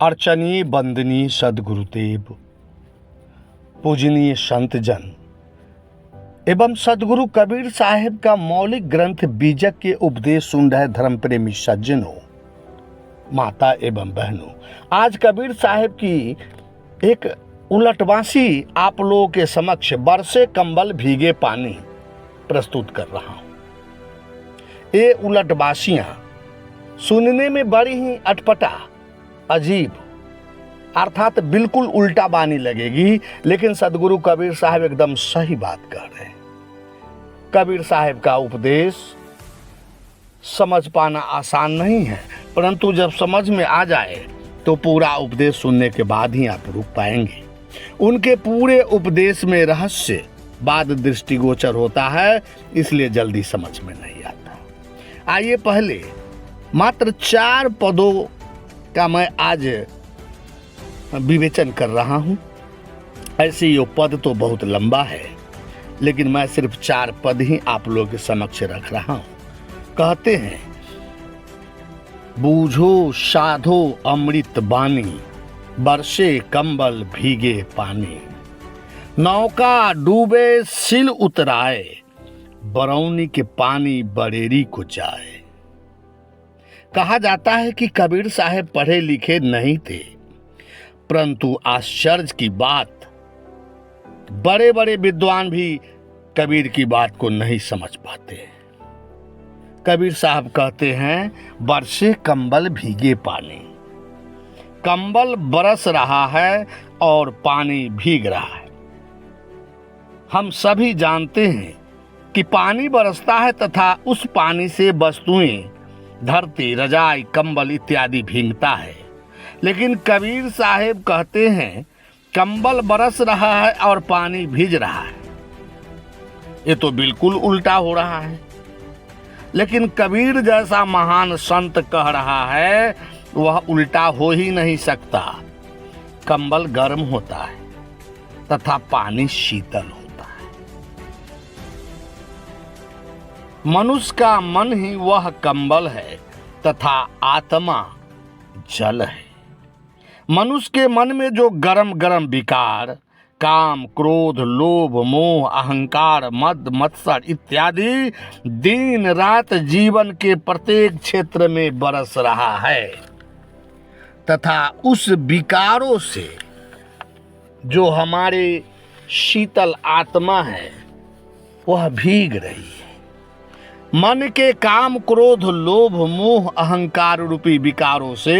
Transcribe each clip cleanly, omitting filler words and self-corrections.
अर्चनीय वंदनीय सद्गुरुदेव, पूजनीय संत जन एवं सदगुरु कबीर साहिब का मौलिक ग्रंथ बीजक के उपदेश सुन रहे धर्म प्रेमी सज्जनों, माता एवं बहनों, आज कबीर साहिब की एक उलटवासी आप लोगों के समक्ष बरसे कंबल भीगे पानी प्रस्तुत कर रहा हूं। ये उलटवासियां सुनने में बड़ी ही अटपटा, अजीब अर्थात बिल्कुल उल्टा बानी लगेगी, लेकिन सदगुरु कबीर साहब एकदम सही बात कह रहे हैं। कबीर साहब का उपदेश समझ पाना आसान नहीं है, परंतु जब समझ में आ जाए तो पूरा उपदेश सुनने के बाद ही आप रुक पाएंगे। उनके पूरे उपदेश में रहस्य बाद दृष्टिगोचर होता है, इसलिए जल्दी समझ में नहीं आता। आइए पहले मात्र 4 पदों का मैं आज विवेचन कर रहा हूं। ऐसे ये पद तो बहुत लंबा है, लेकिन मैं सिर्फ 4 पद ही आप लोगों के समक्ष रख रहा हूं। कहते हैं, बूझो साधो अमृत बानी, बरसे कंबल भीगे पानी, नौका डूबे सिल उतराए, बरौनी के पानी बरेरी को जाए। कहा जाता है कि कबीर साहब पढ़े लिखे नहीं थे, परंतु आश्चर्य की बात, बड़े बड़े विद्वान भी कबीर की बात को नहीं समझ पाते। कबीर साहब कहते हैं, बरसे कंबल भीगे पानी। कंबल बरस रहा है और पानी भीग रहा है। हम सभी जानते हैं कि पानी बरसता है तथा उस पानी से वस्तुएं, धरती, रजाई, कंबल इत्यादि भीगता है, लेकिन कबीर साहब कहते हैं कंबल बरस रहा है और पानी भीज रहा है। ये तो बिल्कुल उल्टा हो रहा है। लेकिन कबीर जैसा महान संत कह रहा है, वह उल्टा हो ही नहीं सकता। कंबल गर्म होता है तथा पानी शीतल होता है। मनुष्य का मन ही वह कंबल है तथा आत्मा जल है। मनुष्य के मन में जो गरम गरम विकार, काम, क्रोध, लोभ, मोह, अहंकार, मद, मत्सर इत्यादि दिन रात जीवन के प्रत्येक क्षेत्र में बरस रहा है तथा उस विकारों से जो हमारे शीतल आत्मा है वह भीग रही है। मन के काम, क्रोध, लोभ, मोह, अहंकार रूपी विकारों से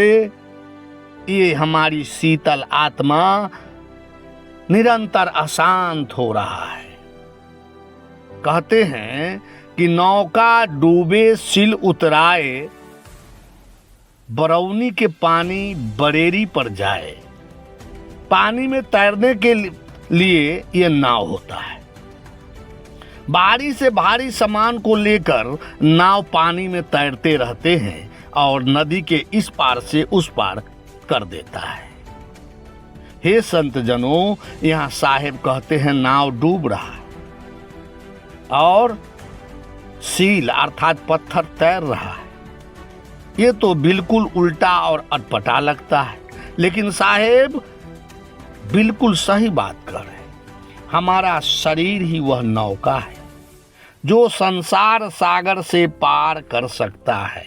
ये हमारी शीतल आत्मा निरंतर अशांत हो रहा है। कहते हैं कि नौका डूबे सिल उतराए, बरौनी के पानी बरेरी पर जाए। पानी में तैरने के लिए यह नाव होता है। भारी से भारी सामान को लेकर नाव पानी में तैरते रहते हैं और नदी के इस पार से उस पार कर देता है। हे संत जनों, यहां साहेब कहते हैं नाव डूब रहा है और सील अर्थात पत्थर तैर रहा है। ये तो बिल्कुल उल्टा और अटपटा लगता है, लेकिन साहेब बिल्कुल सही बात कर रहे हैं। हमारा शरीर ही वह नौका है जो संसार सागर से पार कर सकता है।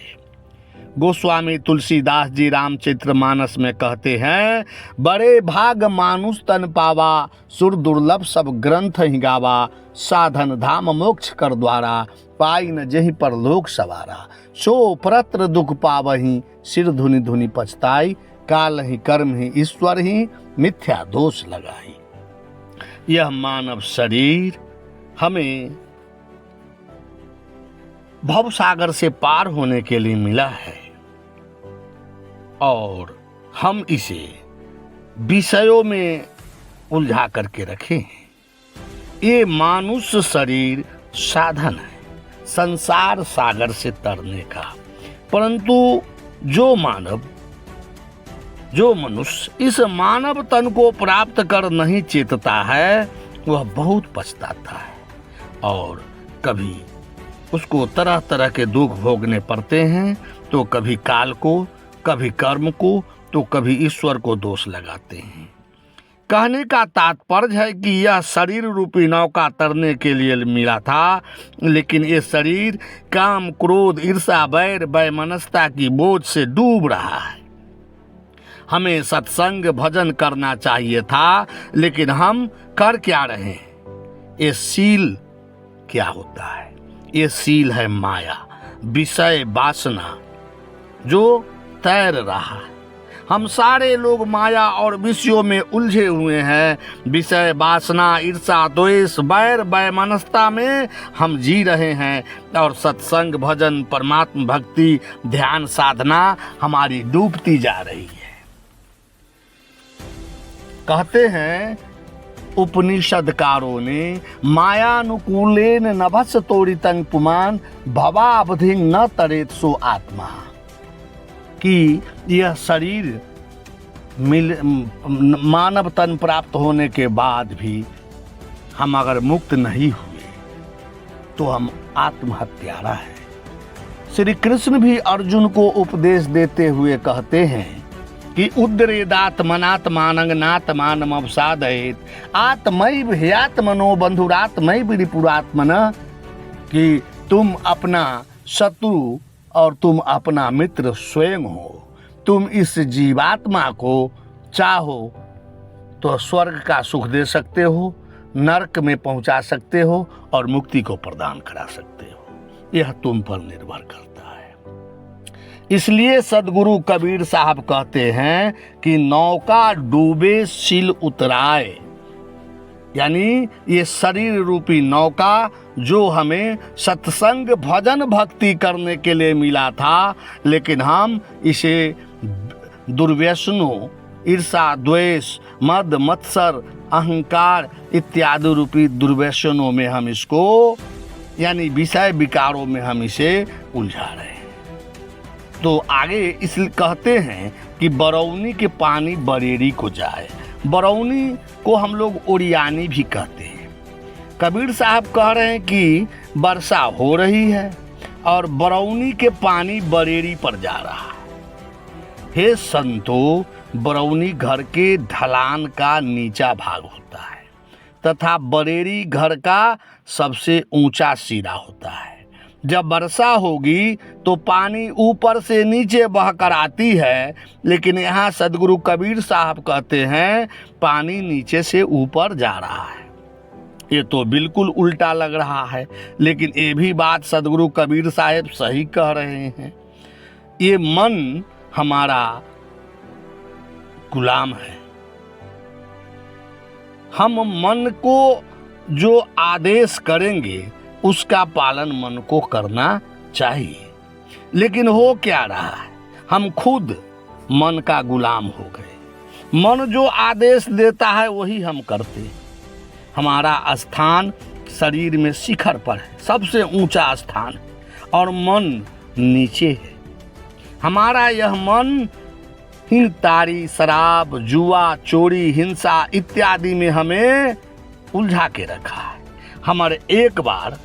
गोस्वामी तुलसीदास जी रामचरितमानस में कहते हैं, बड़े भाग मानुष तन पावा, सुर दुर्लभ सब ग्रंथ ही गावा, साधन धाम मोक्ष कर द्वारा, पाई न जहीं पर लोक सवारा, सो परत्र दुख पावही, सिर धुनि धुनि पछताई, काल ही कर्म ही ईश्वर ही, मिथ्या दोष लगाई। यह मानव शरीर हमें भव सागर से पार होने के लिए मिला है और हम इसे विषयों में उलझा करके रखे हैं। ये मानुष्य शरीर साधन है संसार सागर से तरने का, परंतु जो मनुष्य इस मानव तन को प्राप्त कर नहीं चेतता है, वह बहुत पछताता है और कभी उसको तरह तरह के दुख भोगने पड़ते हैं। तो कभी काल को, कभी कर्म को, तो कभी ईश्वर को दोष लगाते हैं। कहने का तात्पर्य है कि यह शरीर रूपी नौका तरने के लिए मिला था, लेकिन ये शरीर काम, क्रोध, ईर्ष्या, वैर, वैमनस्यता की बोझ से डूब रहा है। हमें सत्संग भजन करना चाहिए था, लेकिन हम कर क्या रहे हैं? ये सील क्या होता है? ये सील है माया, विषय वासना जो तैर रहा है। हम सारे लोग माया और विषयों में उलझे हुए हैं। विषय वासना, ईर्ष्या, द्वेष, वैर, वैमनस्यता में हम जी रहे हैं और सत्संग भजन, परमात्मा भक्ति, ध्यान साधना हमारी डूबती जा रही है। कहते हैं उपनिषदकारों ने, मायानुकूलेन नभस तोड़ितं पुमान भवावधि न तरेत सो आत्मा, कि यह शरीर मानव तन प्राप्त होने के बाद भी हम अगर मुक्त नहीं हुए तो हम आत्महत्यारा हैं। श्री कृष्ण भी अर्जुन को उपदेश देते हुए कहते हैं कि उद्रेदात्मनात्मानं नात्मानम् अवसादयेत् आत्मैव ह्यात्मनो बंधुरात्मैव रिपुरात्मनः, कि तुम अपना शत्रु और तुम अपना मित्र स्वयं हो। तुम इस जीवात्मा को चाहो तो स्वर्ग का सुख दे सकते हो, नरक में पहुंचा सकते हो और मुक्ति को प्रदान करा सकते हो। यह तुम पर निर्भर करता है। इसलिए सदगुरु कबीर साहब कहते हैं कि नौका डूबे सिल उतराए, यानी ये शरीर रूपी नौका जो हमें सत्संग भजन भक्ति करने के लिए मिला था, लेकिन हम इसे दुर्व्यसनों, ईर्ष्या, द्वेष, मद, मत्सर, अहंकार इत्यादि रूपी दुर्व्यसनों में हम इसको, यानी विषय विकारों में हम इसे उलझा रहे हैं। तो आगे इसलिए कहते हैं कि बरौनी के पानी बरेरी को जाए। बरौनी को हम लोग ओरियानी भी कहते हैं। कबीर साहब कह रहे हैं कि वर्षा हो रही है और बरौनी के पानी बरेरी पर जा रहा है। हे संतो, बरौनी घर के ढलान का नीचा भाग होता है तथा बरेरी घर का सबसे ऊंचा सिरा होता है। जब वर्षा होगी तो पानी ऊपर से नीचे बहकर आती है, लेकिन यहाँ सदगुरु कबीर साहब कहते हैं पानी नीचे से ऊपर जा रहा है। ये तो बिल्कुल उल्टा लग रहा है, लेकिन ये भी बात सदगुरु कबीर साहब सही कह रहे हैं। ये मन हमारा गुलाम है। हम मन को जो आदेश करेंगे उसका पालन मन को करना चाहिए, लेकिन हो क्या रहा है? हम खुद मन का गुलाम हो गए। मन जो आदेश देता है वही हम करते हैं। हमारा स्थान शरीर में शिखर पर है, सबसे ऊंचा स्थान है, और मन नीचे है। हमारा यह मन ही तारी, शराब, जुआ, चोरी, हिंसा इत्यादि में हमें उलझा के रखा है। हमारे एक बार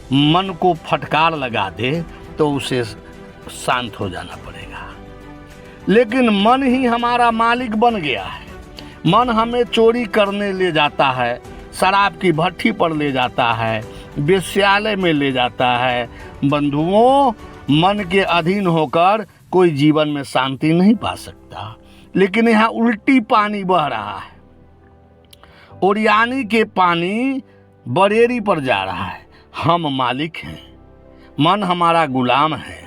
मन को फटकार लगा दे तो उसे शांत हो जाना पड़ेगा, लेकिन मन ही हमारा मालिक बन गया है। मन हमें चोरी करने ले जाता है, शराब की भट्ठी पर ले जाता है, वेश्यालय में ले जाता है। बंधुओं, मन के अधीन होकर कोई जीवन में शांति नहीं पा सकता, लेकिन यहाँ उल्टी पानी बह रहा है। ओरियानी के पानी बरेरी पर जा रहा है। हम मालिक हैं, मन हमारा गुलाम है,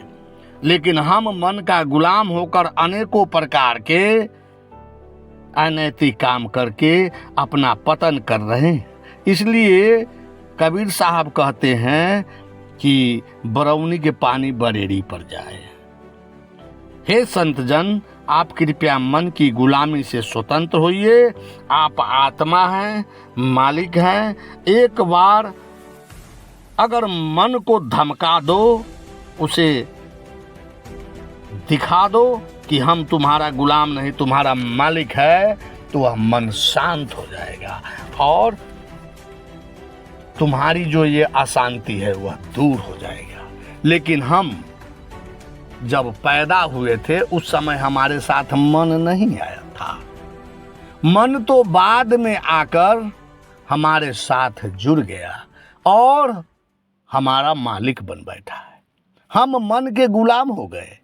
लेकिन हम मन का गुलाम होकर अनेकों प्रकार के अनैतिक काम करके अपना पतन कर रहे हैं। इसलिए कबीर साहब कहते हैं कि बरौनी के पानी बरेरी पर जाए। हे संतजन, आप कृपया मन की गुलामी से स्वतंत्र होइए। आप आत्मा हैं, मालिक हैं। एक बार अगर मन को धमका दो, उसे दिखा दो कि हम तुम्हारा गुलाम नहीं, तुम्हारा मालिक है, तो वह मन शांत हो जाएगा और तुम्हारी जो ये अशांति है वह दूर हो जाएगा। लेकिन हम जब पैदा हुए थे उस समय हमारे साथ मन नहीं आया था। मन तो बाद में आकर हमारे साथ जुड़ गया और हमारा मालिक बन बैठा है। हम मन के गुलाम हो गए।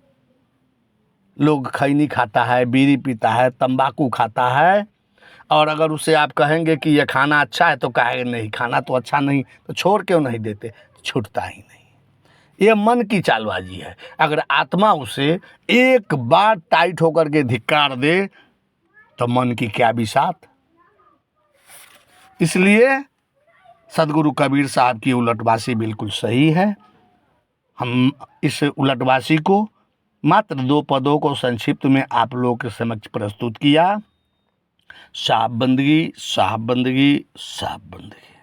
लोग खैनी खाता है, बीड़ी पीता है, तंबाकू खाता है, और अगर उसे आप कहेंगे कि यह खाना अच्छा है तो कहेगा नहीं, खाना तो अच्छा नहीं, तो छोड़ क्यों नहीं देते? छूटता ही नहीं। ये मन की चालबाजी है। अगर आत्मा उसे एक बार टाइट होकर के धिक्कार दे तो मन की क्या बिसात। इसलिए सदगुरु कबीर साहब की उलटवासी बिल्कुल सही है। हम इस उलटवासी को मात्र 2 पदों को संक्षिप्त में आप लोगों के समक्ष प्रस्तुत किया। साहब बंदगी, साहब बंदगी, साहब बंदगी।